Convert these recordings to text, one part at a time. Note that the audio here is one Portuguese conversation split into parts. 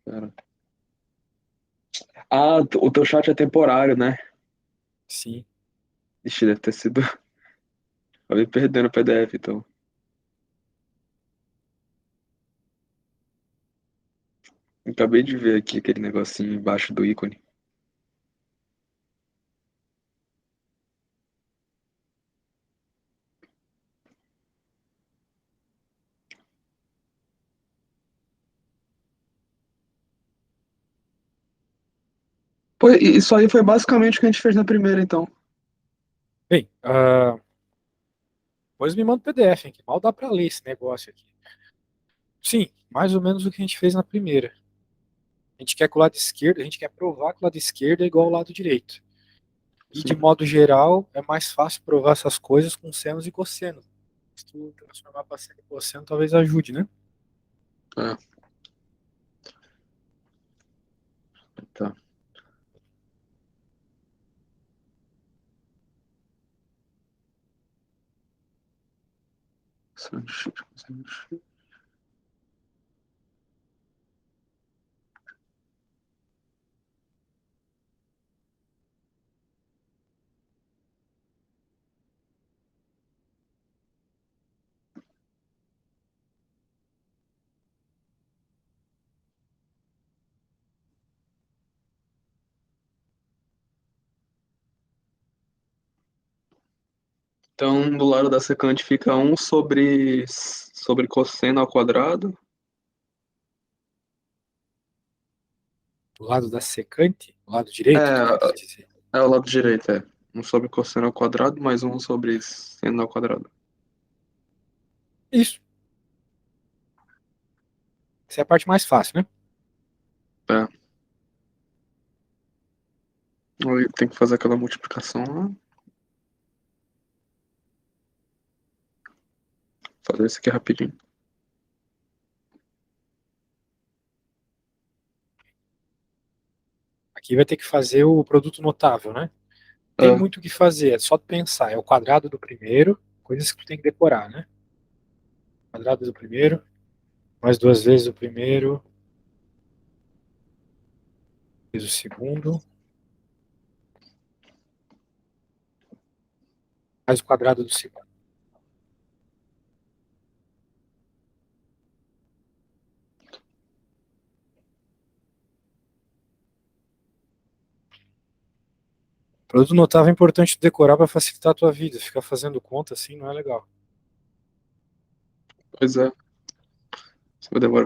Pera. Ah, o teu chat é temporário, né? Sim. Ixi, deve ter sido. Acabei perdendo o PDF, então. Acabei de ver aqui aquele negocinho embaixo do ícone. Pô, e isso aí foi basicamente o que a gente fez na primeira, então. Bem, depois me manda o PDF, hein, que mal dá pra ler esse negócio aqui. Sim, mais ou menos o que a gente fez na primeira. A gente quer que o lado esquerdo, a gente quer provar que o lado esquerdo é igual ao lado direito. E de Sim. modo geral, é mais fácil provar essas coisas com senos e cossenos. Se tu transformar para seno e cosseno, talvez ajude, né? É, tá. Então, do lado da secante fica um sobre cosseno ao quadrado. Do lado da secante, do lado direito, tu quer É, dizer? é o lado direito, é. Um sobre cosseno ao quadrado, mais um sobre seno ao quadrado. Isso. Essa é a parte mais fácil, né? É. Aí tem que fazer aquela multiplicação lá. Fazer isso aqui rapidinho. Aqui vai ter que fazer o produto notável, né? Tem É, muito o que fazer, é só tu pensar. É o quadrado do primeiro, coisas que tu tem que decorar, né? Quadrado do primeiro, mais duas vezes o primeiro, vezes o segundo, mais o quadrado do segundo. Produto notável é importante decorar para facilitar a tua vida. Ficar fazendo conta assim não é legal. pois é.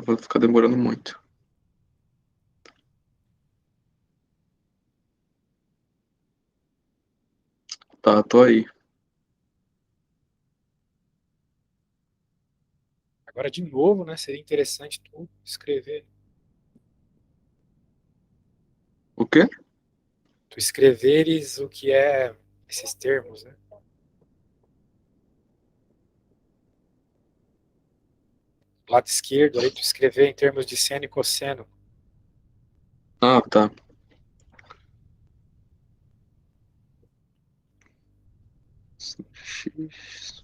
Vai ficar demorando muito. Tá, tô aí. Agora, de novo, né, seria interessante tu escrever, O quê? tu escreveres o que é esses termos, né? Do lado esquerdo, ali tu escrever em termos de seno e cosseno. Ah, tá. X.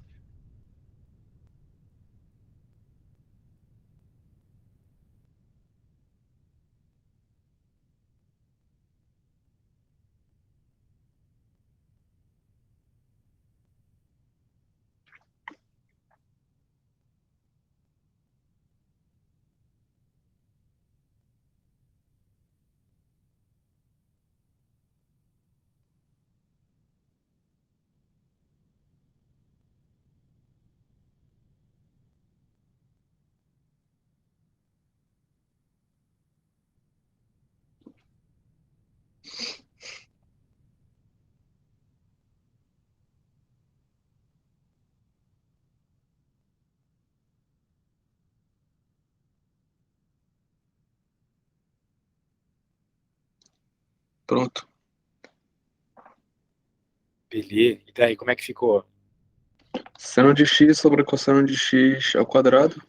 Pronto. Beleza. E daí, como é que ficou? Seno de x sobre cosseno de x ao quadrado.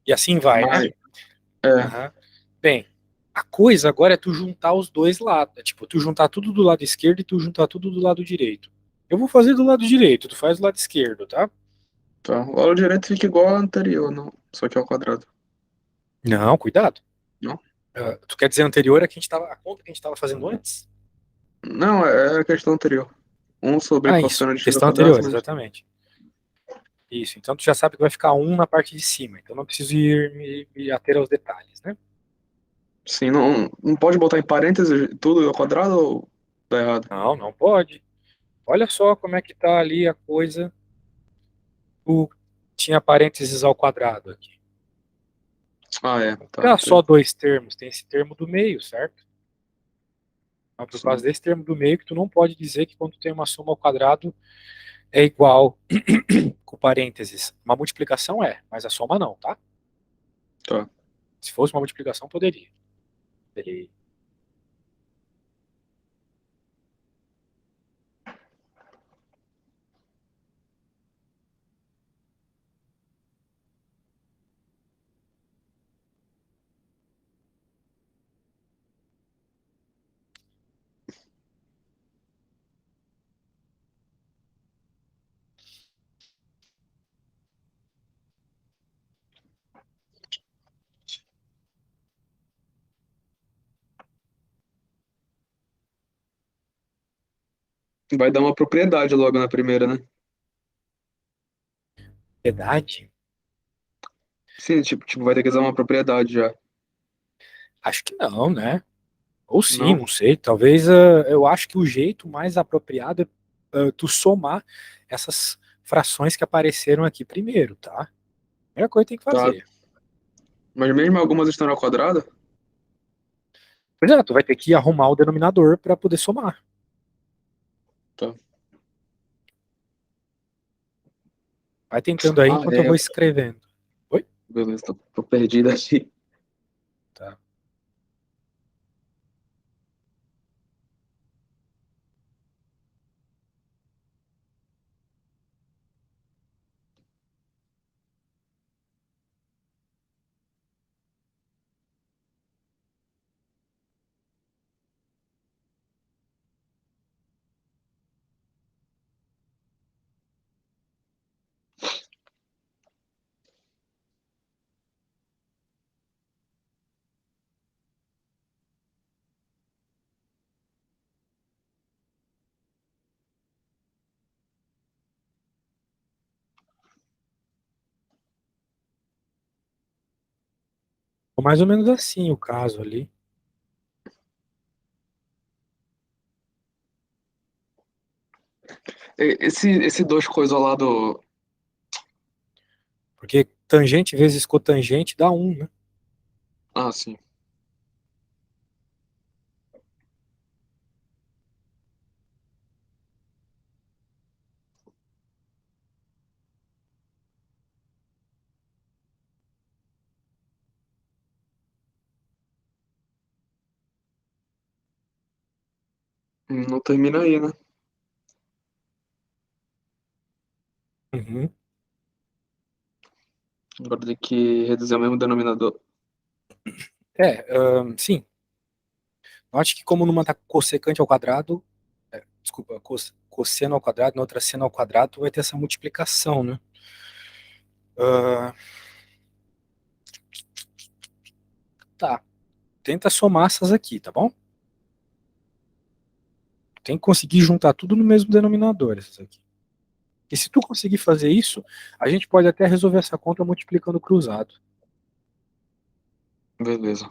E assim vai, né? Mais. É. Aham. Bem, a coisa agora é tu juntar os dois lados. É tipo, tu juntar tudo do lado esquerdo e tu juntar tudo do lado direito. Eu vou fazer do lado direito, tu faz do lado esquerdo, tá? Tá. O lado direito fica igual ao anterior, não. Só que ao quadrado. Não, cuidado. Não? Tu quer dizer anterior a conta que a gente estava fazendo antes? Não, é a questão anterior. Um sobre Ah, isso. cosseno de x ao Questão quadrado, anterior, mas... exatamente. Isso. Então tu já sabe que vai ficar um na parte de cima. Então não preciso me ater aos detalhes, né? Sim, não pode botar em parênteses tudo ao quadrado ou tá errado? Não, não pode. Olha só como é que tá ali a coisa. Tu tinha parênteses ao quadrado aqui. Ah, é, Não tá, tem tá. só dois termos, tem esse termo do meio, certo? Então, por causa Sim. desse termo do meio que tu não pode dizer que quando tem uma soma ao quadrado é igual com parênteses. Uma multiplicação é, mas a soma não, tá? Tá. Se fosse uma multiplicação, poderia. Ele Vai dar uma propriedade logo na primeira, né? Propriedade? Sim, tipo, vai ter que usar uma propriedade já. Acho que não, né? Ou sim, Não? não sei. Talvez eu acho que o jeito mais apropriado é tu somar essas frações que apareceram aqui primeiro, tá? Primeira coisa que tem que Tá. fazer. Mas mesmo algumas estão ao quadrado? Pois é, tu vai ter que arrumar o denominador para poder somar. Tá. Vai tentando aí Ah, enquanto eu é. vou escrevendo. Oi? Beleza, tô perdido aqui. Tá. Ficou mais ou menos assim o caso ali. Esse dois coisas lá do. Porque tangente vezes cotangente dá um, né? Ah, sim. Não termina aí, né? Uhum. Agora tem que reduzir o mesmo denominador. Sim. Note que como numa tá cossecante ao quadrado, desculpa, cosseno ao quadrado, na outra seno ao quadrado, tu vai ter essa multiplicação, né? Ah, tá. Tenta somar essas aqui, tá bom? Tem que conseguir juntar tudo no mesmo denominador, essas aqui. E se tu conseguir fazer isso, a gente pode até resolver essa conta multiplicando cruzado. Beleza.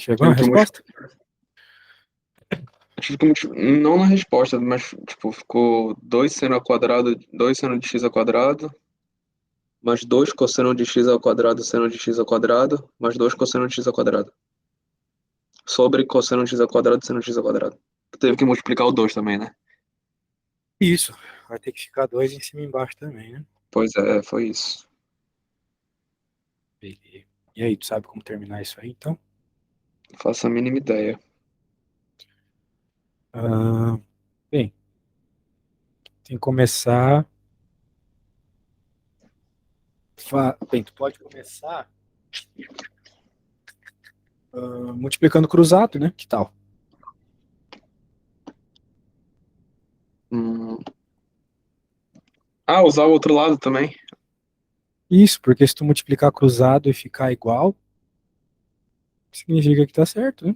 Chegou a Tive que resposta? não na resposta, mas tipo, ficou 2 seno ao quadrado, 2 seno de x ao quadrado, mais 2 cosseno de x ao quadrado, seno de x ao quadrado, mais 2 cosseno de x ao quadrado. Sobre cosseno de x ao quadrado, seno de x ao quadrado. Teve que multiplicar o 2 também, né? Isso. Vai ter que ficar 2 em cima e embaixo também, né? Pois é, foi isso. Beleza. E aí, tu sabe como terminar isso aí, então? Não faço a mínima ideia. Ah, bem, tem que começar. Bem, tu pode começar multiplicando cruzado, né? Que tal? Hum. Ah, usar o outro lado também? Isso, porque se tu multiplicar cruzado e ficar igual, significa que tá certo, né?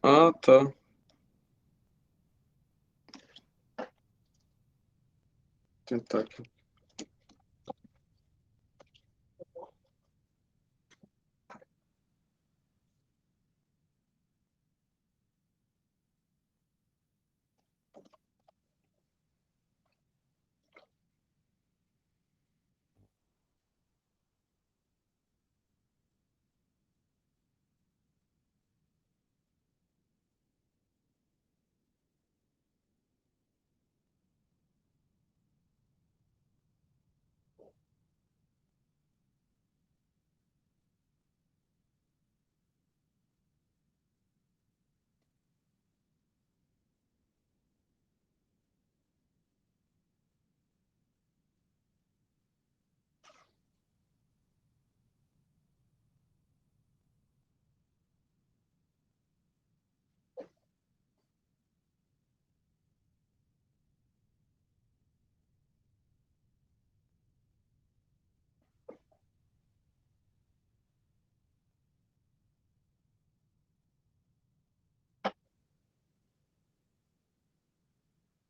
Ah, tá. Vou tentar aqui.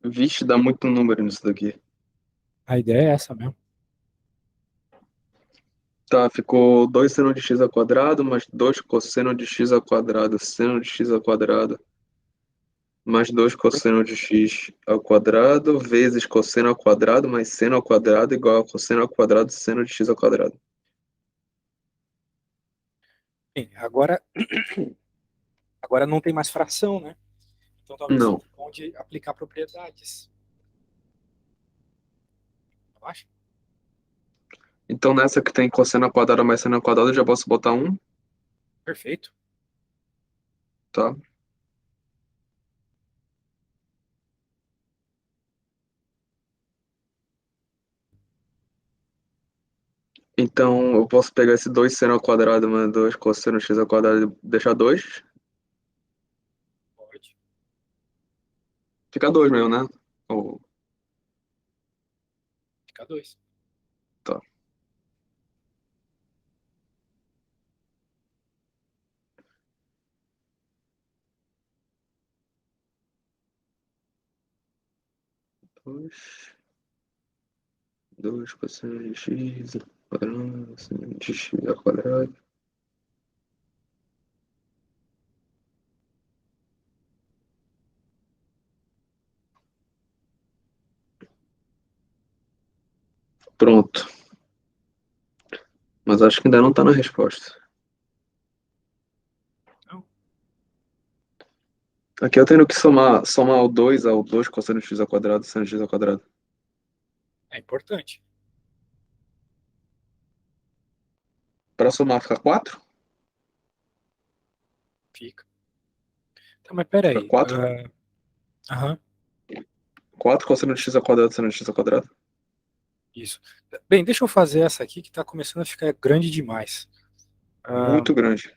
Vixe, dá muito número nisso daqui. A ideia é essa mesmo. Tá, ficou 2 seno de x ao quadrado, mais 2 cosseno de x ao quadrado, seno de x ao quadrado, mais 2 cosseno de x ao quadrado, vezes cosseno ao quadrado, mais seno ao quadrado, igual a cosseno ao quadrado, seno de x ao quadrado. Bem, agora não tem mais fração, né? Então talvez Não. seja bom de aplicar propriedades. Eu acho. Então nessa que tem cosseno ao quadrado mais seno ao quadrado, eu já posso botar um, Perfeito. tá? Então eu posso pegar esse 2 seno ao quadrado mais 2 cosseno de x ao quadrado e deixar 2. Pode. Fica 2 mesmo, né? Ou, Fica 2. tá. 2, 2 cosseno de x ao quadrado, seno de x ao quadrado. Pronto. Mas acho que ainda não tá na resposta. Não, Aqui eu tenho que somar o 2 ao 2 cosseno de x ao quadrado, seno de x ao quadrado. é importante. Para somar fica 4. Fica. Tá, mas Fica peraí. 4. Aham, 4 cosseno de x ao quadrado, seno de x ao quadrado. isso. Bem, deixa eu fazer essa aqui que tá começando a ficar grande demais. Ah, Muito grande.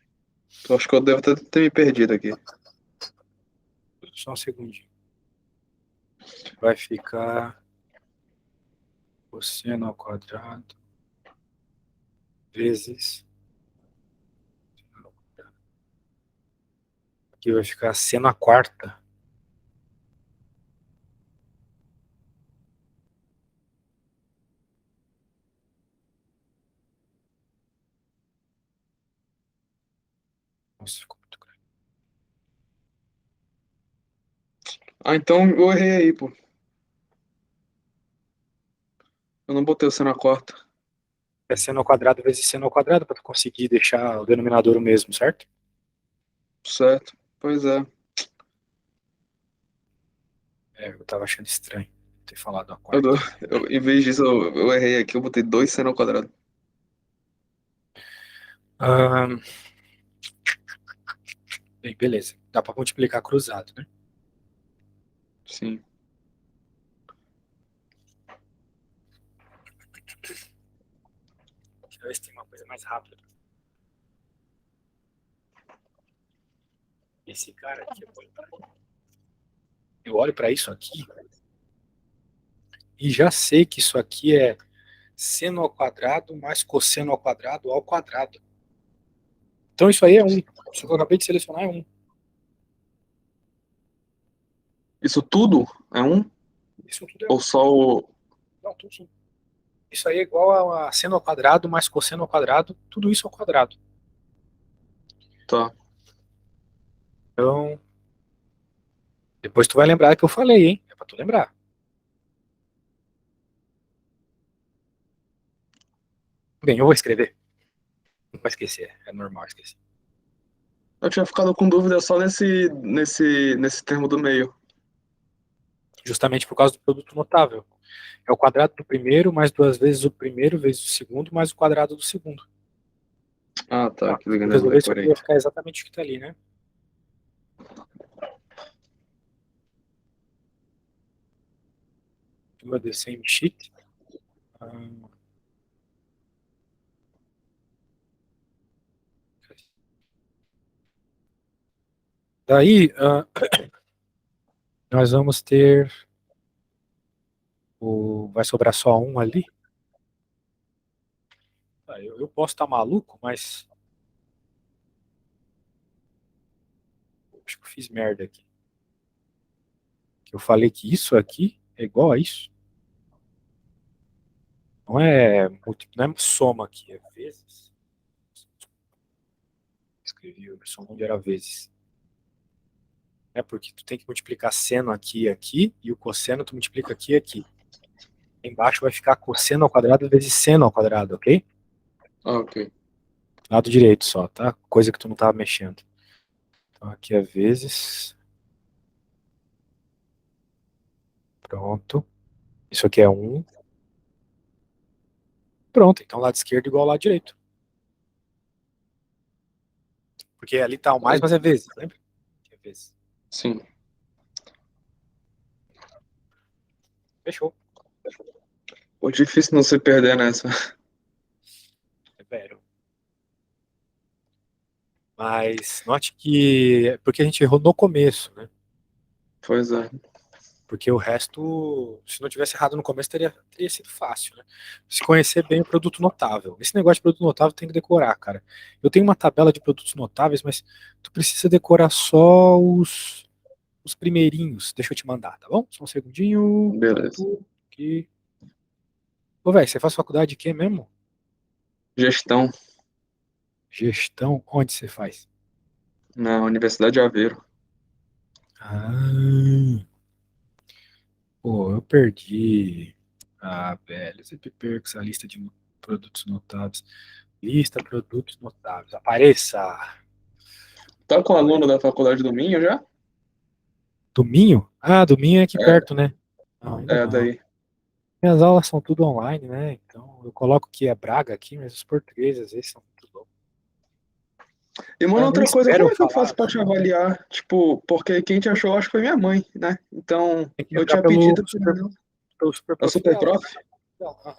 Eu acho que eu devo ter me perdido aqui. só um segundinho. Vai ficar cosseno ao quadrado vezes. Aqui vai ficar seno à quarta. Nossa, ficou muito grande. Ah, então eu errei aí, pô. Eu não botei o seno à quarta. É seno ao quadrado vezes seno ao quadrado para tu conseguir deixar o denominador o mesmo, certo? Certo. Pois é. É, eu tava achando estranho ter falado a Eu, dou- quarta. em vez disso, eu errei aqui. Eu botei 2 seno ao quadrado. Ahn, bem, beleza. Dá para multiplicar cruzado, né? Sim. Deixa eu ver se tem uma coisa mais rápida. Esse cara aqui, eu olho para isso aqui e já sei que isso aqui é seno ao quadrado mais cosseno ao quadrado. Então isso aí é 1. Isso que eu acabei de selecionar é 1. Isso tudo é um? Isso tudo é Ou 1. só o. Não, tudo sim. Isso aí é igual a seno ao quadrado mais cosseno ao quadrado, tudo isso ao quadrado. Tá. Então, depois tu vai lembrar que eu falei, hein? É pra tu lembrar. Bem, eu vou escrever. Não vai esquecer, é normal esquecer. Eu tinha ficado com dúvida só nesse termo do meio. Justamente por causa do produto notável. É o quadrado do primeiro mais duas vezes o primeiro vezes o segundo mais o quadrado do segundo. Ah, tá. Tá? Que Se tu legal, resolver isso aqui, decorei. vai ficar exatamente o que tá ali, né? Vou descer em sheet. Daí, nós vamos ter vai sobrar só um ali. Eu posso estar maluco, mas acho que eu fiz merda aqui. Eu falei que isso aqui é igual a isso. Não é soma aqui, é vezes. Escrevi o soma onde era vezes. É porque tu tem que multiplicar seno aqui e aqui, e o cosseno tu multiplica aqui e aqui. Embaixo vai ficar cosseno ao quadrado vezes seno ao quadrado, ok? Ah, ok. Lado direito só, tá? Coisa que tu não tava mexendo. Então aqui é vezes. Pronto. Isso aqui é 1. Pronto, então lado esquerdo igual ao lado direito. Porque ali tá o mais, Aí, mas é vezes, lembra? É vezes. sim. Fechou. Pô, difícil não se perder nessa. É zero. Mas note que é porque a gente errou no começo, né? Pois é. Porque o resto, se não tivesse errado no começo, teria sido fácil, né? Se conhecer bem o produto notável. Esse negócio de produto notável tem que decorar, cara. Eu tenho uma tabela de produtos notáveis, mas tu precisa decorar só os primeirinhos. Deixa eu te mandar, tá bom? Só um segundinho. Beleza. Aqui. Ô, velho, você faz faculdade de quê mesmo? Gestão Gestão? Onde você faz? na Universidade de Aveiro. Ah, pô, eu perdi. Ah, velho, eu sempre perco essa lista de produtos notáveis. Lista produtos notáveis. Apareça! Tá com aluno Apareça. da faculdade do Minho já? Dominho? Ah, domingo é aqui perto, É, né? Não, ainda não. daí. Minhas aulas são tudo online, né? Então eu coloco que é Braga aqui, mas os portugueses às vezes são muito loucos. E, mano, Ah, nem outra coisa, espero como eu é que eu falar. faço pra te avaliar? Tipo, porque quem te achou, acho que foi minha mãe, né? Então, Tem que eu entrar tinha pelo pedido pelo super a prof Super dela. Prof. Aham.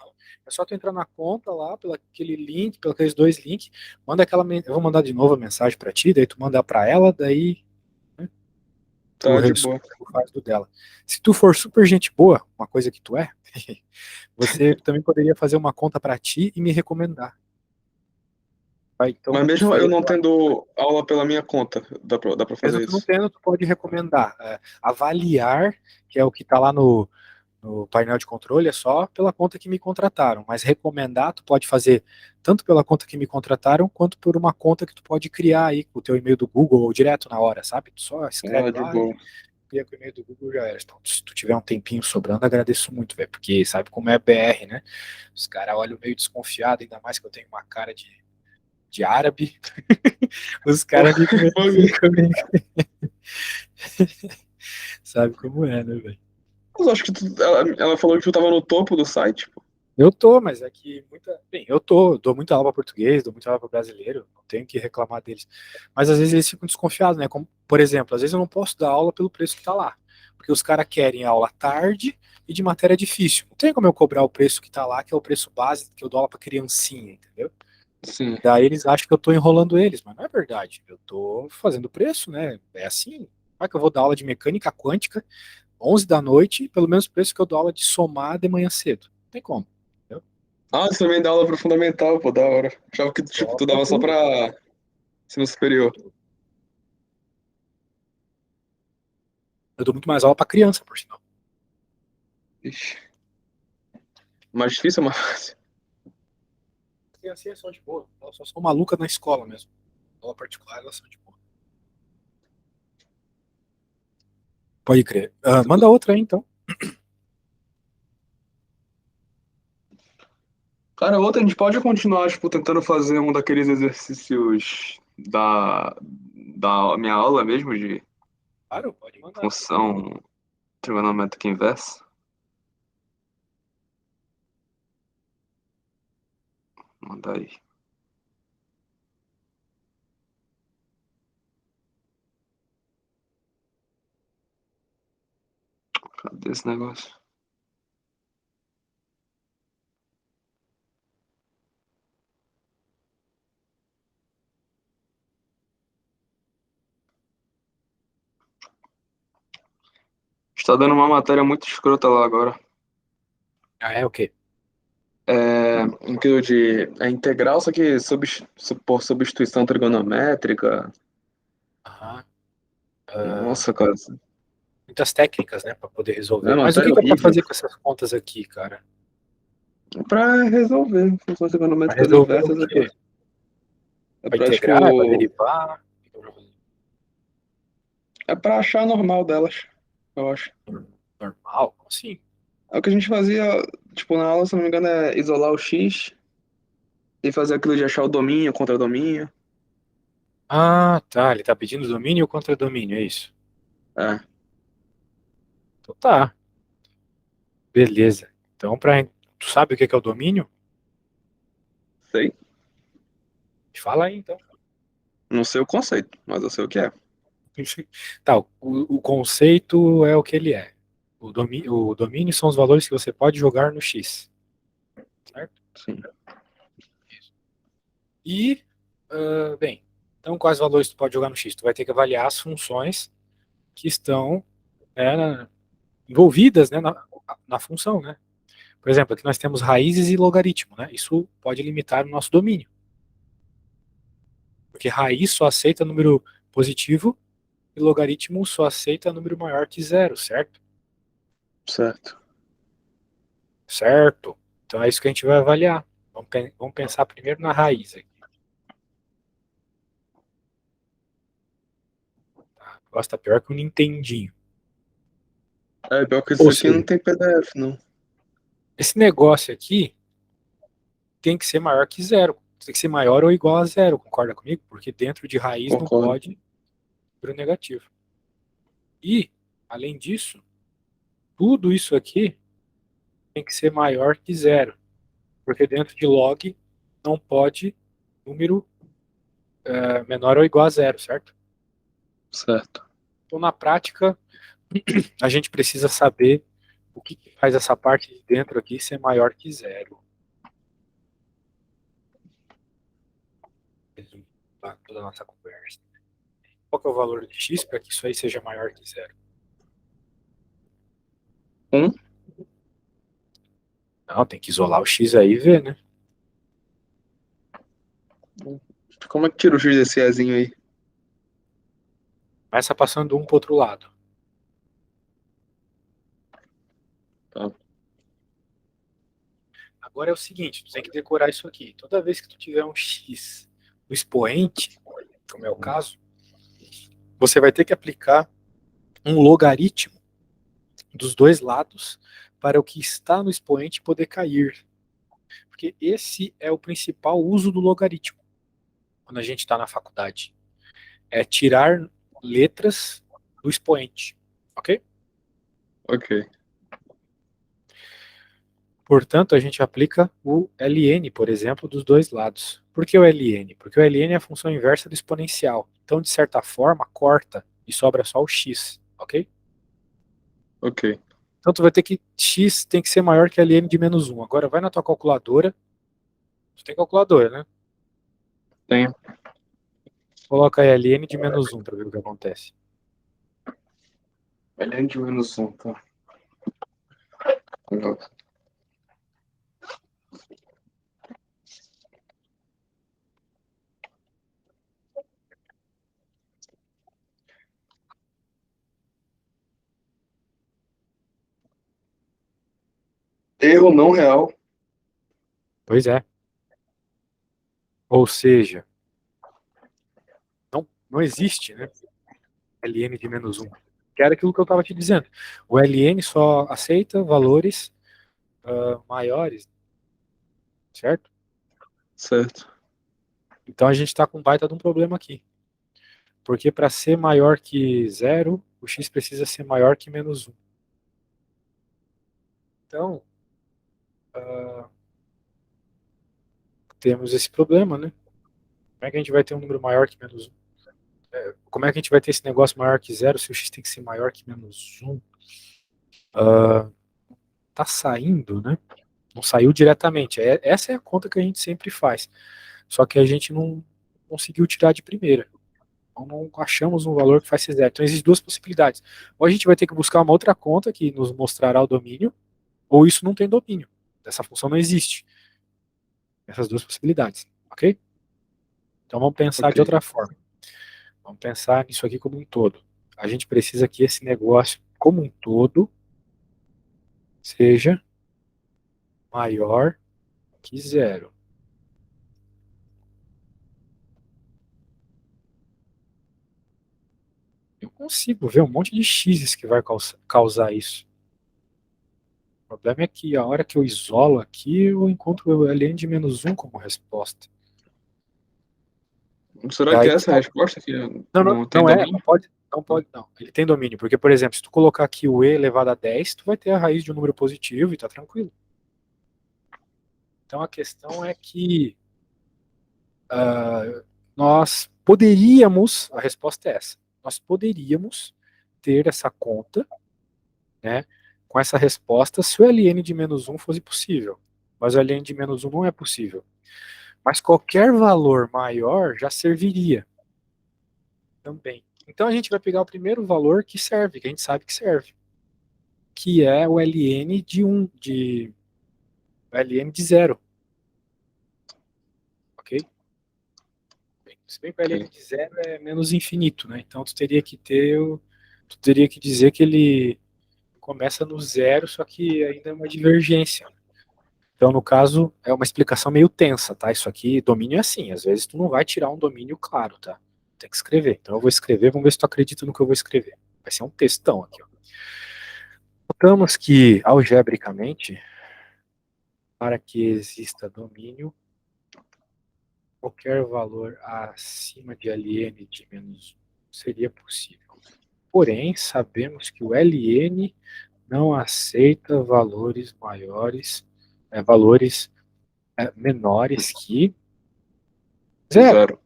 É só tu entrar na conta lá, pelo aquele link, pelos aqueles dois links, manda eu vou mandar de novo a mensagem pra ti, daí tu manda pra ela, daí né, tu, Tá de boa. tu faz do dela. Se tu for super gente boa, uma coisa que tu é, você também poderia fazer uma conta pra ti e me recomendar. Tá? Então, Mas isso mesmo eu aí, não tendo aula pela minha conta, dá pra mesmo fazer tu não isso. tendo, tu pode recomendar. Avaliar, que é o que tá lá no no painel de controle é só pela conta que me contrataram, mas recomendar tu pode fazer tanto pela conta que me contrataram, quanto por uma conta que tu pode criar aí com o teu e-mail do Google ou direto na hora, sabe? Tu só escreve Ah, de lá e boa. cria com o e-mail do Google já era. Então, se tu tiver um tempinho sobrando, agradeço muito, velho, porque sabe como é BR, né? Os caras olham meio desconfiado, ainda mais que eu tenho uma cara de árabe. Os caras ficam meio assim comigo. Sabe como é, né, velho? Mas acho que ela falou que tu tava no topo do site, pô. Eu tô, mas é que muita. Bem, eu dou muita aula para português, dou muita aula para brasileiro, não tenho que reclamar deles. Mas às vezes eles ficam desconfiados, né? Como, por exemplo, às vezes eu não posso dar aula pelo preço que tá lá. Porque os caras querem aula tarde e de matéria difícil. Não tem como eu cobrar o preço que tá lá, que é o preço base que eu dou aula pra criancinha, entendeu? Sim. Daí eles acham que eu tô enrolando eles, mas não é verdade. Eu tô fazendo preço, né? É assim. Como é que eu vou dar aula de mecânica quântica 11 da noite, pelo menos o preço que eu dou aula de somar de manhã cedo? Não tem como. Entendeu? Ah, você também dá aula pro fundamental, pô, da hora. Achava que, tipo, Dou tu pra dava só tudo. pra ensino superior. Eu dou muito mais aula pra criança, por sinal. Ixi. Mais difícil ou mais fácil? As criancinhas são de boa. Elas só são malucas na escola mesmo. Aula particular, elas são de boa. Pode crer. Ah, manda outra aí, então. Cara, outra, a gente pode continuar, tipo, tentando fazer um daqueles exercícios da minha aula mesmo, de Claro, pode mandar. função trigonométrica inversa. Manda aí. Cadê esse negócio? Está dando uma matéria muito escrota lá agora. Ah, é o quê? É, aquilo de é integral, só que por substituição trigonométrica. Aham. Ah, Nossa, cara, muitas técnicas, né, pra poder é resolver. Mas o matéria que que é pra horrível. fazer com essas contas aqui, cara? Para resolver funções Pra trigonométricas resolver o inversas quê? é Pra pra, integrar, pra tipo, derivar? O que que é pra fazer? é pra achar a normal delas, eu acho. Normal? Como assim? É o que a gente fazia, tipo, na aula, se não me engano, é isolar o x e fazer aquilo de achar o domínio, contra domínio. Ah, tá. Ele tá pedindo domínio ou contra-domínio, é isso? É, Então tá. Beleza. Então, tu sabe o que que é o domínio? sei. Fala aí, então. Não sei o conceito, mas eu sei o que é. Tá, o conceito é o que ele é. O domínio são os valores que você pode jogar no X, certo? Sim. Isso. E, bem, então quais valores tu pode jogar no X? Tu vai ter que avaliar as funções que estão, né, envolvidas, né, na função, né? Por exemplo, aqui nós temos raízes e logaritmo, né? Isso pode limitar o nosso domínio, porque raiz só aceita número positivo e logaritmo só aceita número maior que zero, certo? Certo. Certo. Então é isso que a gente vai avaliar. Vamos pensar primeiro na raiz aqui. Tá? Gosta pior que um Nintendinho. É, pior que isso Ou aqui não seja, tem PDF, não. esse negócio aqui tem que ser maior que zero. Tem que ser maior ou igual a zero, concorda comigo? Porque dentro de raiz não Concordo. pode número negativo. E, além disso, tudo isso aqui tem que ser maior que zero. Porque dentro de log não pode número menor ou igual a zero, certo? Certo. Então, na prática, a gente precisa saber o que faz essa parte de dentro aqui ser maior que zero. Toda a nossa conversa. Qual que é o valor de x para que isso aí seja maior que zero? Um. Não, tem que isolar o x aí e ver, né? Como é que tira o X desse Ezinho aí? Começa passando um para outro lado. Tá. Agora é o seguinte, tu tem que decorar isso aqui. Toda vez que tu tiver um x no expoente, como é o caso, você vai ter que aplicar um logaritmo dos dois lados para o que está no expoente poder cair. Porque esse é o principal uso do logaritmo quando a gente está na faculdade. É tirar letras do expoente, ok? Ok. Portanto, a gente aplica o ln, por exemplo, dos dois lados. Por que o ln? Porque o ln é a função inversa do exponencial. Então, de certa forma, corta e sobra só o x, ok? Ok. Então, tu vai ter que x tem que ser maior que ln de menos 1. Agora, vai na tua calculadora. Tu tem calculadora, né? Tenho. Coloca aí ln de menos 1 para ver o que acontece. Ln de menos 1, tá. Legal. Erro não real. Pois é. Ou seja, não existe, né? Ln de menos 1. Que era aquilo que eu estava te dizendo. O ln só aceita valores maiores, certo? Certo. Então a gente está com um baita de um problema aqui. Porque para ser maior que zero, o x precisa ser maior que menos 1. Então, temos esse problema, né? Como é que a gente vai ter um número maior que menos 1? Como é que a gente vai ter esse negócio maior que zero se o x tem que ser maior que menos 1? Tá saindo, né? Não saiu diretamente. Essa é a conta que a gente sempre faz. Só que a gente não conseguiu tirar de primeira. Então não achamos um valor que faz ser zero. Então existem duas possibilidades. Ou a gente vai ter que buscar uma outra conta que nos mostrará o domínio, ou isso não tem domínio. Essa função não existe. Essas duas possibilidades, ok? Então vamos pensar de Ok. outra forma. Vamos pensar nisso aqui como um todo. A gente precisa que esse negócio, como um todo, seja maior que zero. Eu consigo ver um monte de x's que vai causar isso. O problema é que a hora que eu isolo aqui, eu encontro o ln de menos 1 como resposta. Será que Daí é tu essa a fala, resposta que não, não, não tem não é, domínio? não. Ele tem domínio, porque, por exemplo, se tu colocar aqui o e elevado a 10, tu vai ter a raiz de um número positivo e tá tranquilo. Então a questão é que nós poderíamos, a resposta é essa, nós poderíamos ter essa conta, né, com essa resposta se o ln de menos 1 fosse possível. Mas o ln de menos 1 não é possível. Mas qualquer valor maior já serviria também. Então a gente vai pegar o primeiro valor que serve, que a gente sabe que serve, que é o ln de 1, o ln de 0, ok? Se bem que o ln Ok. de 0 é menos infinito, né? Então tu teria que dizer que ele começa no zero, só que ainda é uma divergência. Então, no caso, é uma explicação meio tensa, tá? Isso aqui, domínio é assim, às vezes tu não vai tirar um domínio claro, tá? Tem que escrever. Então eu vou escrever, vamos ver se tu acredita no que eu vou escrever. Vai ser um textão aqui, ó. Notamos que, algebricamente, para que exista domínio, qualquer valor acima de ln de menos 1 seria possível. Porém, sabemos que o ln não aceita valores maiores, valores menores que zero. Zero.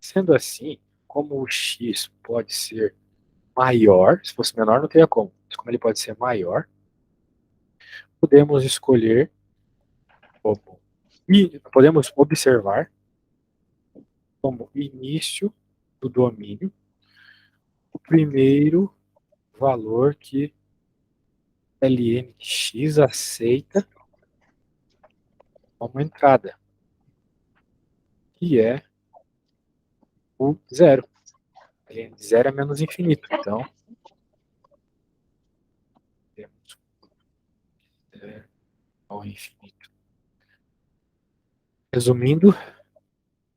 Sendo assim, como o x pode ser maior, se fosse menor não teria como, mas como ele pode ser maior, podemos escolher como, e podemos observar como início do domínio o primeiro valor que ln de x aceita como entrada, que é o zero. Ln de zero é menos infinito, então temos ao infinito. Resumindo,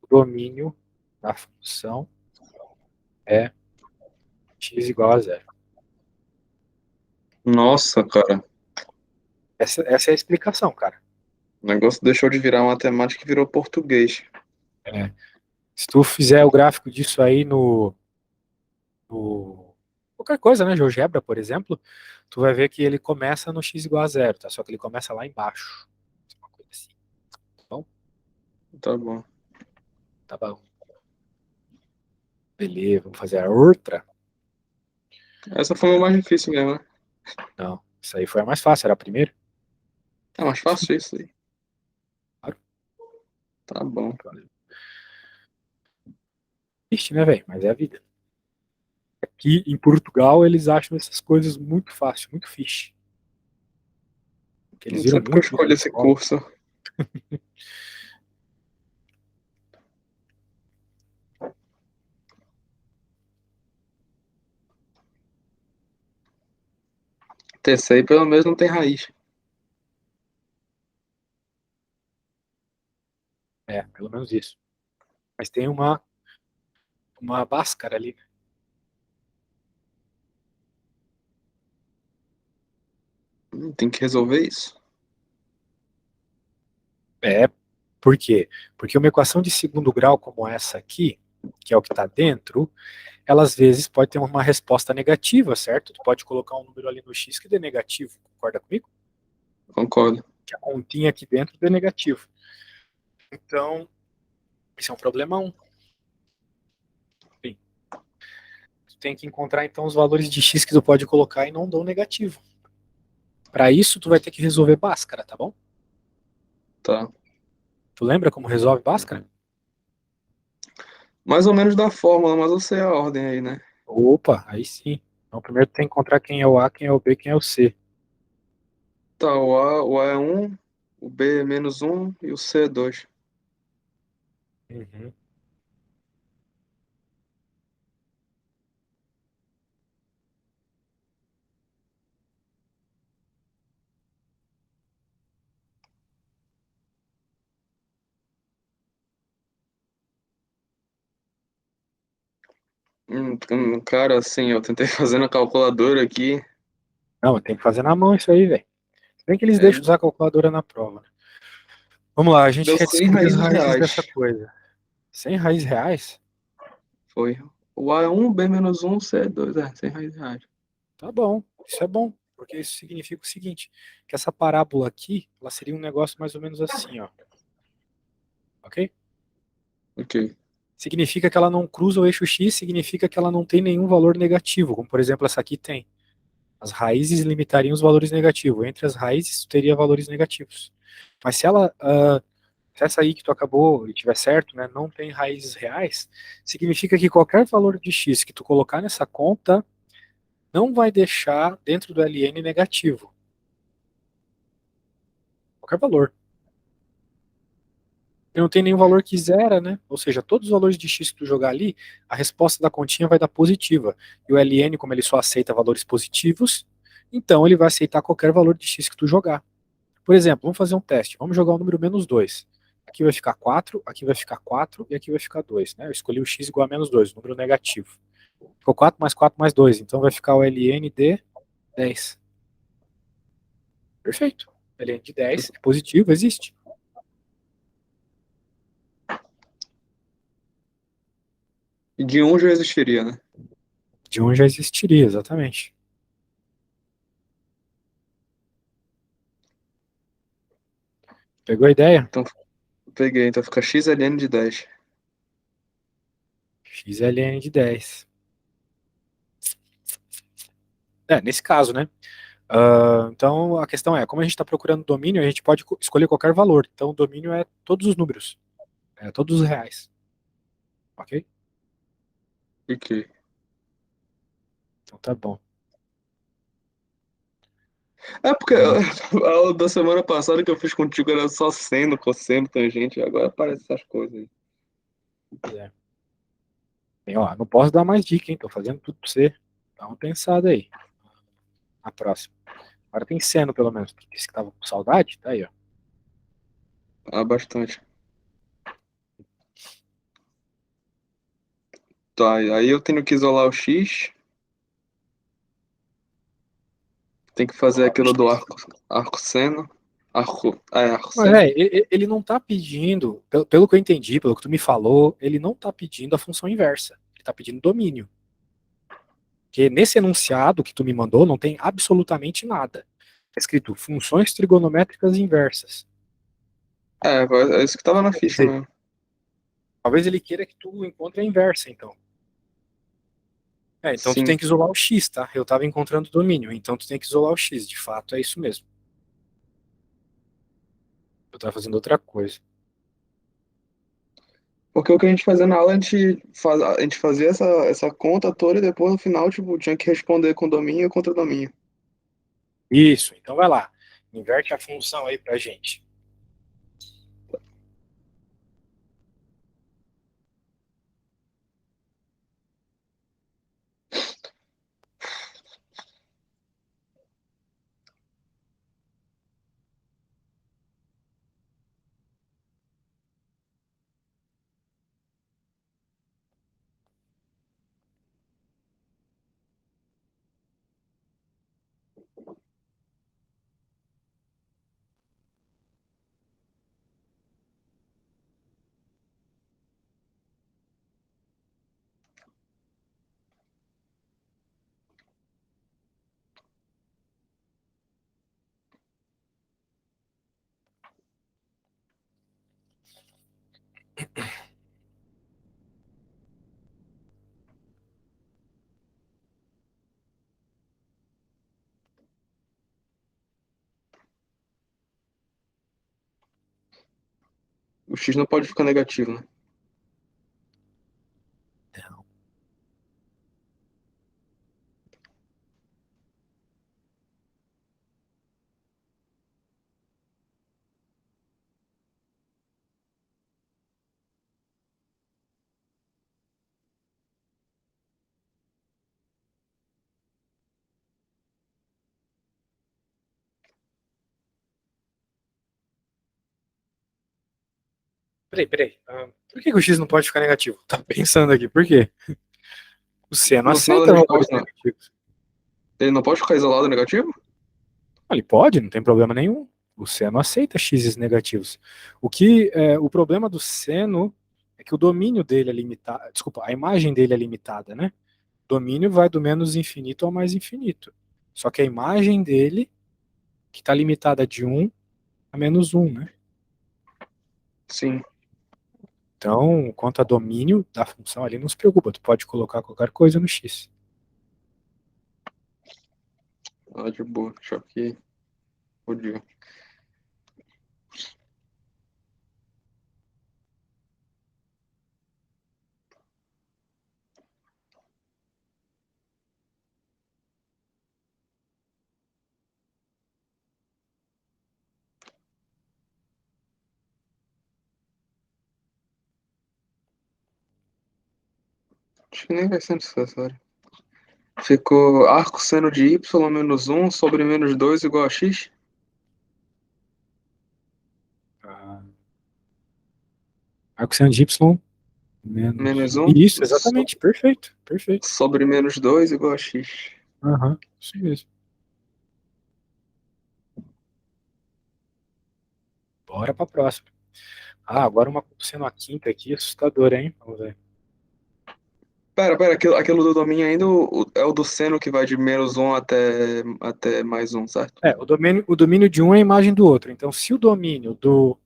o domínio da função é x igual a zero. Nossa, cara. Essa é a explicação, cara. O negócio deixou de virar matemática e virou português. É. Se tu fizer o gráfico disso aí no qualquer coisa, né, GeoGebra, por exemplo, tu vai ver que ele começa no x igual a zero, tá? Só que ele começa lá embaixo. Uma coisa assim. Tá bom? Tá bom. Tá bom. Beleza, vamos fazer a outra? Essa foi a mais difícil mesmo, né? Não, isso aí foi a mais fácil, era a primeira. É mais fácil isso aí. Claro. Tá bom. Triste, né, velho? Mas é a vida. Aqui em Portugal eles acham essas coisas muito fácil, muito fixe. Porque eles Não viram sei porque eu muito isso escolhi na esse escola. curso. TCI pelo menos não tem raiz. É, pelo menos isso. Mas tem uma Bhaskara ali. Tem que resolver isso. É, por quê? Porque uma equação de segundo grau como essa aqui, que é o que está dentro, ela às vezes pode ter uma resposta negativa, certo? Tu pode colocar um número ali no x que dê negativo, concorda comigo? Concordo. Que a continha aqui dentro dê negativo. Então, esse é um problema 1. Bem, tu tem que encontrar então os valores de x que tu pode colocar e não dão negativo. Para isso, tu vai ter que resolver Bhaskara, tá bom? Tá. Tu lembra como resolve Bhaskara? Mais ou menos da fórmula, mas eu sei a ordem aí, né? Opa, aí sim. Então, primeiro tu tem que encontrar quem é o A, quem é o B, quem é o C. Tá, o A é 1, o B é menos 1 e o C é 2. Uhum. Cara, assim, eu tentei fazer na calculadora aqui. Não, tem que fazer na mão isso aí, velho. Se bem que eles deixam É, usar a calculadora na prova. Vamos lá, a gente deu quer 100 descobrir as raízes raízes dessa reais. coisa. 100 raízes reais? Foi. O A é 1, B é menos 1, C é 2. É, 100 raízes reais. Tá bom, isso é bom, porque isso significa o seguinte, que essa parábola aqui, ela seria um negócio mais ou menos assim, ó. Ok? Ok. Significa que ela não cruza o eixo X, significa que ela não tem nenhum valor negativo, como por exemplo essa aqui tem. As raízes limitariam os valores negativos. Entre as raízes, teria valores negativos. Mas se ela, se essa aí que tu acabou e tiver certo, né, não tem raízes reais, significa que qualquer valor de x que tu colocar nessa conta não vai deixar dentro do ln negativo. Qualquer valor. E não tem nenhum valor que zera, né? Ou seja, todos os valores de x que tu jogar ali, a resposta da continha vai dar positiva. E o ln, como ele só aceita valores positivos, então ele vai aceitar qualquer valor de x que tu jogar. Por exemplo, vamos fazer um teste. Vamos jogar o número menos 2. Aqui vai ficar 4, aqui vai ficar 4 e aqui vai ficar 2. Né? Eu escolhi o x igual a menos 2, o número negativo. Ficou 4 mais 4 mais 2, então vai ficar o ln de 10. Perfeito. ln de 10 é positivo, existe. E de 1 já existiria, né? De 1 já existiria, exatamente. Pegou a ideia? Então, peguei. Então fica XLN de 10. xln de 10. É, nesse caso, né? Então a questão é, como a gente está procurando domínio, a gente pode escolher qualquer valor. Então o domínio é todos os números, todos os reais. Ok? Ok. Então tá bom. É porque Ah, a aula da semana passada que eu fiz contigo era só seno, cosseno, tangente. Agora aparecem essas coisas aí. é. Bem, ó, não posso dar mais dica, hein? Tô fazendo tudo pra você. Dá uma pensada aí. Na próxima. Agora tem seno, pelo menos. Tu disse que tava com saudade? Tá aí, ó. Ah, bastante. Tá, aí eu tenho que isolar o X. Tem que fazer Isolar o aquilo do X. arco-seno. Mas, Arco-seno. é, ele não tá pedindo, pelo que eu entendi, pelo que tu me falou, ele não tá pedindo a função inversa. Ele tá pedindo domínio. Porque nesse enunciado que tu me mandou não tem absolutamente nada. Tá escrito funções trigonométricas inversas. É isso que tava na Quer ficha dizer, mesmo. talvez ele queira que tu encontre a inversa, então. Então tu tem Sim. que isolar o x, tá? Eu tava encontrando domínio, então tu tem que isolar o x. De fato, é isso mesmo. Eu tava fazendo outra coisa. Porque o que a gente fazia na aula, a gente fazia essa conta toda e depois no final, tipo, tinha que responder com domínio e contra domínio. Isso, então vai lá. Inverte a função aí pra gente. O X não pode ficar negativo, né? Peraí. Por que o x não pode ficar negativo? Tá pensando aqui, por quê? O C não No final da aceita valores resposta, negativos. ele não pode ficar isolado negativo? Ele pode, não tem problema nenhum. O seno aceita x's negativos. O problema do seno é que o domínio dele é limitado. Desculpa, a imagem dele é limitada, né? O domínio vai do menos infinito ao mais infinito. Só que a imagem dele, que está limitada de um a menos um, né? Sim. Então, quanto a domínio da função ali, não se preocupa, tu pode colocar qualquer coisa no x. Ah, de boa. Deixa eu aqui. Podia. Acho que nem vai ser necessário. Ficou arco seno de y menos um sobre menos 2 igual a x? Ah, arcosseno de y menos Menos 1. um Isso, exatamente, perfeito, perfeito. sobre menos 2 igual a x. Aham, isso mesmo. Bora pra próxima. Agora uma sendo a quinta aqui, assustadora, hein? Vamos ver. Pera, aquilo do domínio ainda é o do seno que vai de menos um até mais um, certo? O domínio de um é a imagem do outro. Então, se o domínio do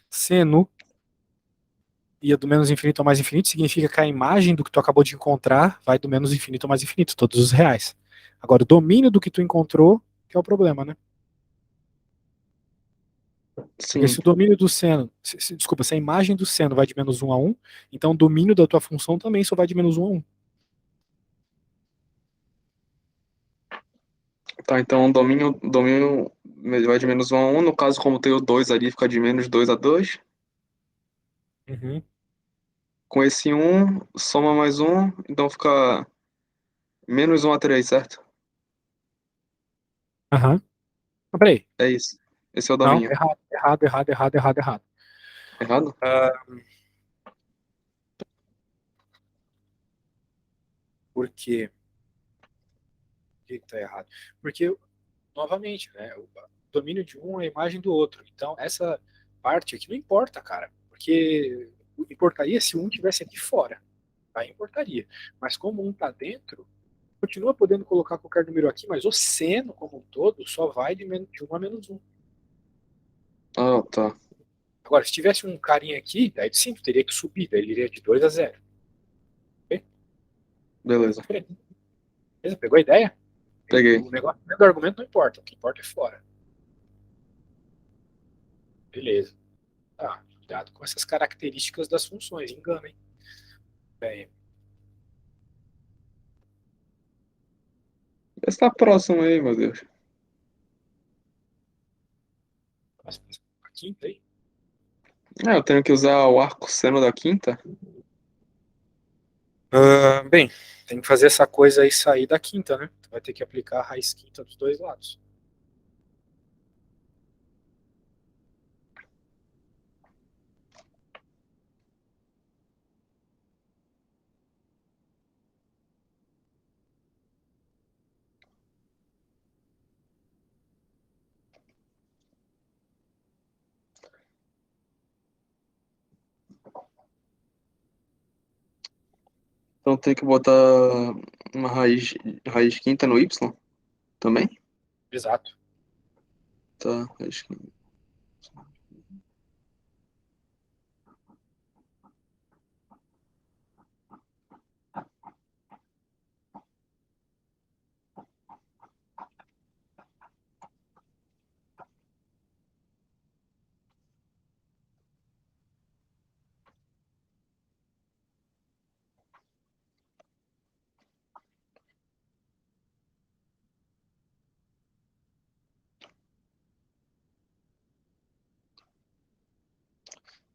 seno ia do menos infinito ao mais infinito, significa que a imagem do que tu acabou de encontrar vai do menos infinito ao mais infinito, todos os reais. Agora, o domínio do que tu encontrou que é o problema, né? Porque Sim. se o domínio do seno, desculpa, se a imagem do seno vai de menos um a um, então o domínio da tua função também só vai de menos um a um. Tá, então o domínio vai de menos um a um. No caso, como tem o 2 ali, fica de menos 2 a 2. Uhum. Com esse um soma mais um, então fica Menos 1 a 3, certo? Aham. Não, peraí. É isso. Esse é o Não, domínio. errado, errado, errado, errado, errado, errado. Errado? Por quê? Por que tá errado? Porque, novamente, né, o domínio de um é a imagem do outro. Então, essa parte aqui não importa, cara. Porque importaria se um tivesse aqui fora. Aí importaria. Mas como um tá dentro, continua podendo colocar qualquer número aqui, mas o seno como um todo só vai de 1 a menos um. Ah, tá. Agora, se tivesse um carinha aqui, daí sim, tu teria que subir, daí ele iria de 2 a 0. Ok? Beleza. Beleza? Pegou a ideia? Peguei. O negócio do argumento não importa, o que importa é fora. Beleza. Ah, cuidado com essas características das funções, engana, hein? Bem, Esse tá próximo aí, meu Deus. a quinta aí. Eu tenho que usar o arco seno da quinta? Bem, tem que fazer essa coisa aí sair da quinta, né? Tu vai ter que aplicar a raiz quinta dos dois lados. Então tem que botar uma raiz quinta no Y também? Exato. Tá, raiz quinta.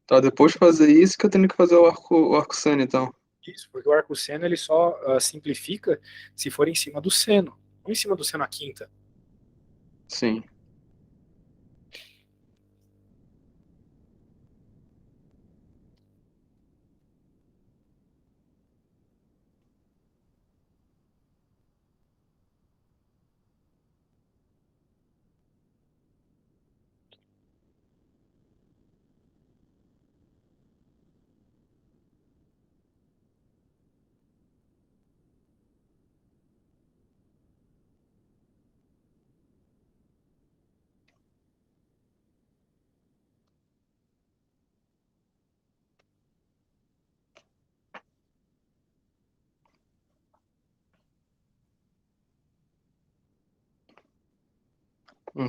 Tá, depois de fazer isso que eu tenho que fazer o arco seno, então. Isso, porque o arco seno ele só simplifica se for em cima do seno, não em cima do seno a quinta. Sim.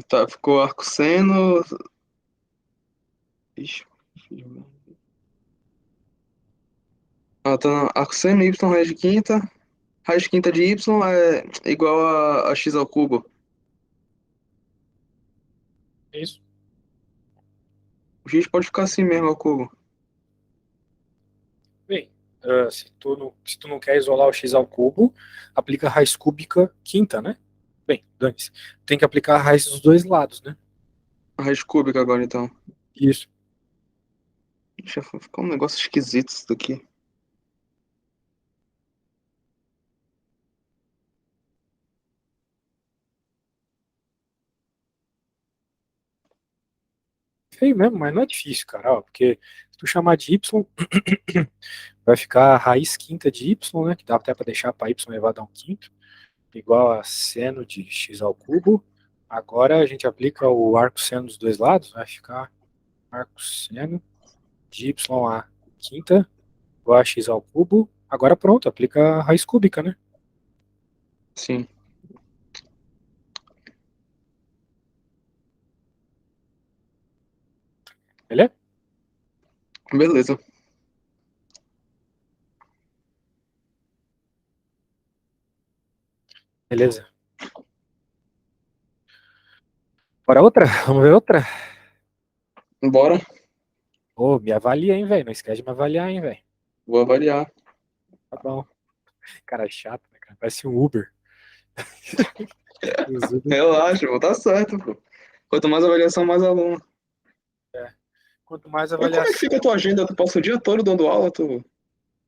Tá, ficou arco seno. Ixi. Ah, tá. Arco seno, Y, raiz de quinta. Raiz quinta de Y é igual a x ao cubo. Isso. O x pode ficar assim mesmo ao cubo. Bem, se tu não quer isolar o x ao cubo, aplica a raiz cúbica quinta, né? Bem, dane-se. Tem que aplicar a raiz dos dois lados, né? A raiz cúbica agora, então. Isso. Deixa eu ficar um negócio esquisito isso daqui. Feio mesmo, mas não é difícil, cara, ó, porque se tu chamar de y, vai ficar a raiz quinta de y, né? Que dá até para deixar para y elevado a um quinto, igual a seno de x ao cubo. Agora a gente aplica o arco seno dos dois lados, vai ficar arco seno de y a quinta igual a x ao cubo. Agora pronto, aplica a raiz cúbica, né? Sim. Beleza? Beleza. Beleza. Bora outra? Vamos ver outra? Bora. Ô, me avalia, hein, velho? Não esquece de me avaliar, hein, velho? Vou avaliar. Tá bom. Cara chato, né? cara. Parece um Uber. Os Uber, Relaxa, pô, tá certo, pô. Quanto mais avaliação, mais aluno. é. Quanto mais Mas como é que avaliação. fica a tua agenda? Tu passa o dia todo dando aula, tu...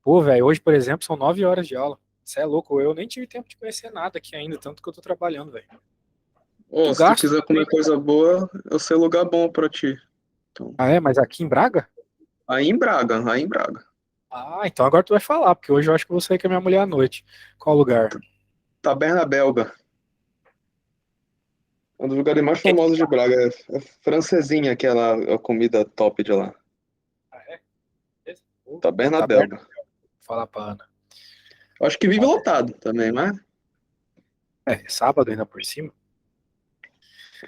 Pô, velho, hoje, por exemplo, são 9 horas de aula. Você é louco, eu nem tive tempo de conhecer nada aqui ainda, tanto que eu tô trabalhando, velho. Ô, Tu se tu gasto quiser comer também, né? coisa boa, eu sei lugar bom pra ti. Então, Ah, é? Mas aqui em Braga? aí em Braga, aí em Braga. Ah, então agora tu vai falar, porque hoje eu acho que eu vou sair com a minha mulher à noite. Qual lugar? Taberna Belga. Um dos lugares mais Que famosos de Braga. É francesinha, aquela a comida top de lá. Ah, é? Pô, Taberna tá aberto, Belga. vou falar pra Ana. Acho que vive Tá. lotado também, mas É, sábado ainda por cima.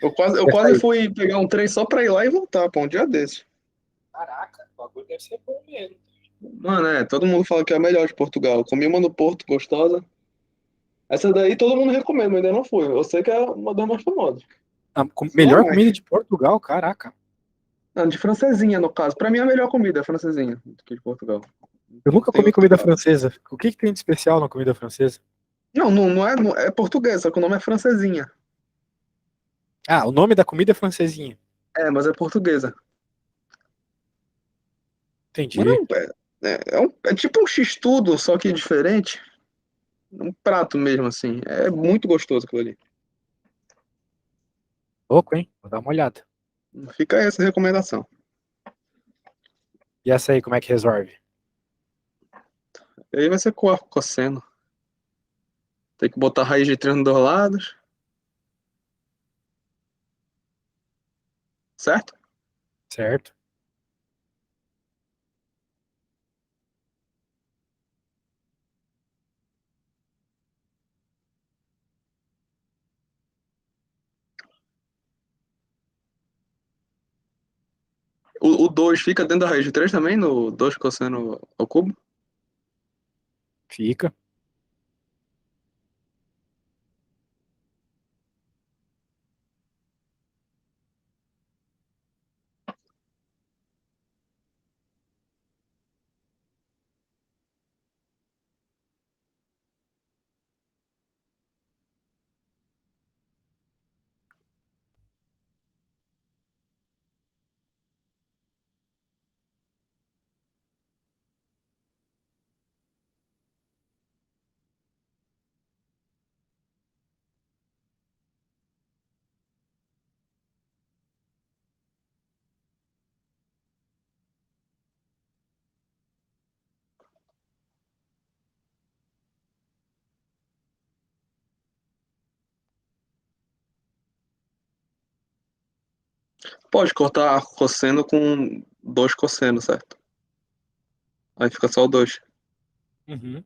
eu Essa quase aí. fui pegar um trem só pra ir lá e voltar, pô, um dia desse. Caraca, o bagulho deve ser bom mesmo. Mano, todo mundo fala que é a melhor de Portugal. Comi uma no Porto, gostosa. Essa daí todo mundo recomenda, mas ainda não fui. Eu sei que é uma das mais famosas. Se não a Melhor mais. comida de Portugal, caraca. Não, de francesinha, no caso. Pra mim, a melhor comida é francesinha aqui de Portugal. Eu Não nunca tem comi outro que comida bate. francesa. O que que tem de especial na comida francesa? É português, só que o nome é francesinha. Ah, o nome da comida é francesinha. É, mas é portuguesa. Mas Entendi. não, é tipo um x-tudo, só que diferente. Um prato mesmo, assim. É muito gostoso aquilo ali. Louco, hein? Vou dar uma olhada. Fica aí essa recomendação. E essa aí, como é que resolve? E aí vai ser cosseno. Tem que botar raiz de três nos dois lados, certo? Certo? O 2 fica dentro da raiz de 3 também, no 2 cosseno ao cubo? Fica. Pode cortar cosseno com 2 cossenos, certo? Aí fica só o 2. Uhum.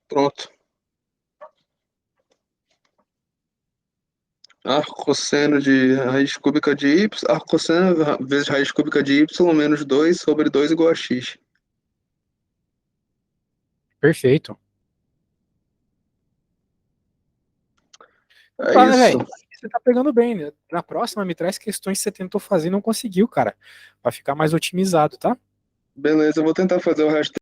Pronto. Arco cosseno de raiz cúbica de y, arco cosseno vezes raiz cúbica de y menos 2 sobre 2 igual a x. Perfeito. É Tá, né, isso. velho? Você tá pegando bem, né? Na próxima, me traz questões que você tentou fazer e não conseguiu, cara. Pra ficar mais otimizado, tá? Beleza, eu vou tentar fazer o resto